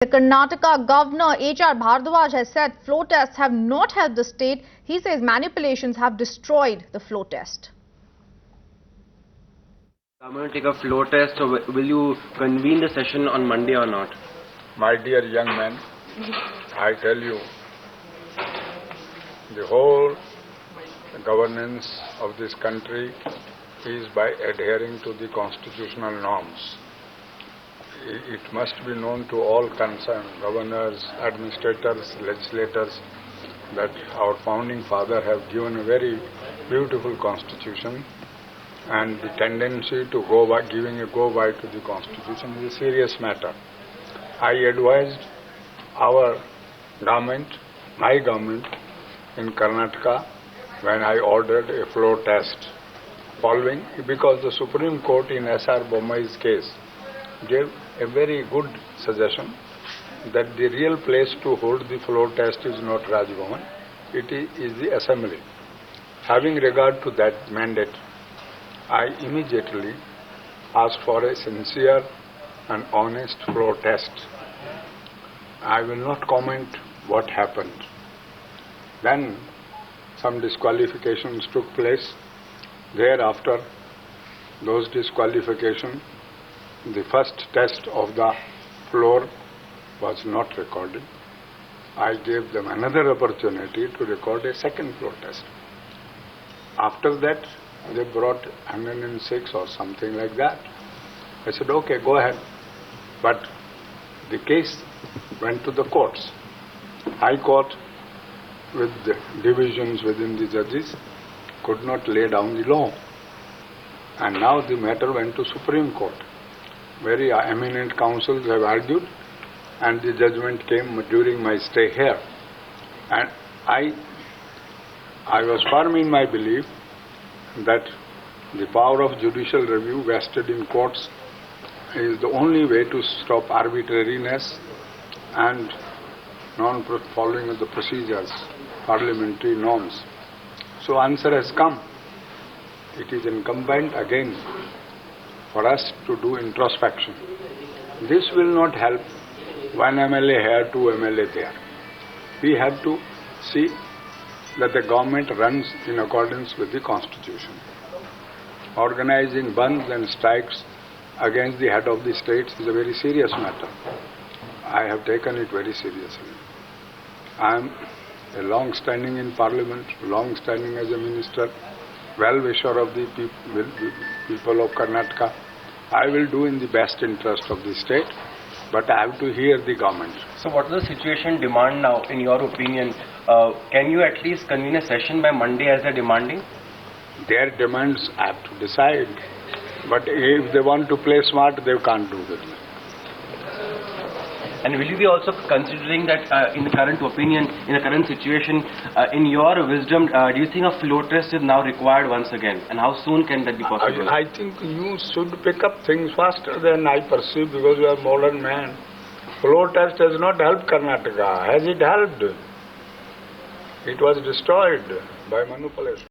The Karnataka Governor H.R. Bhardwaj has said flow tests have not helped the state. He says manipulations have destroyed the flow test. I'm going to take a flow test, so will you convene the session on Monday or not? My dear young man, I tell you, the whole governance of this country is by adhering to the constitutional norms. It must be known to all concerned, governors, administrators, legislators, that our founding father have given a very beautiful constitution, and the tendency to go by, giving a go-by to the constitution is a serious matter. I advised our government, my government in Karnataka, when I ordered a flow test following, because the Supreme Court in S.R. Bommai's case gave a very good suggestion that the real place to hold the flow test is not Raj Bhavan, it is the Assembly. Having regard to that mandate, I immediately asked for a sincere and honest flow test. I will not comment what happened. Then some disqualifications took place. Thereafter, those disqualifications, the first test of the floor was not recorded. I gave them another opportunity to record a second floor test. After that, they brought 106 or something like that. I said, okay, go ahead. But the case went to the courts. High Court, with the divisions within the judges, could not lay down the law. And now the matter went to Supreme Court. Very eminent counsels have argued, and the judgment came during my stay here. And I was firm in my belief that the power of judicial review vested in courts is the only way to stop arbitrariness and non-following of the procedures, parliamentary norms. So answer has come. It is incumbent again for us to do introspection. This will not help one MLA here, two MLA there. We have to see that the government runs in accordance with the Constitution. Organizing bandhs and strikes against the head of the state is a very serious matter. I have taken it very seriously. I am a long-standing in Parliament, long-standing as a minister, well-wisher of the people of Karnataka. I will do in the best interest of the state, but I have to hear the government. So what does the situation demand now, in your opinion? Can you at least convene a session by Monday as they're demanding? Their demands I have to decide. But if they want to play smart, they can't do that. And will you be also considering that in the current opinion, in the current situation, in your wisdom, do you think a flow test is now required once again? And how soon can that be possible? I think you should pick up things faster than I perceive, because you are a modern man. Flow test has not helped Karnataka. Has it helped? It was destroyed by manipulation.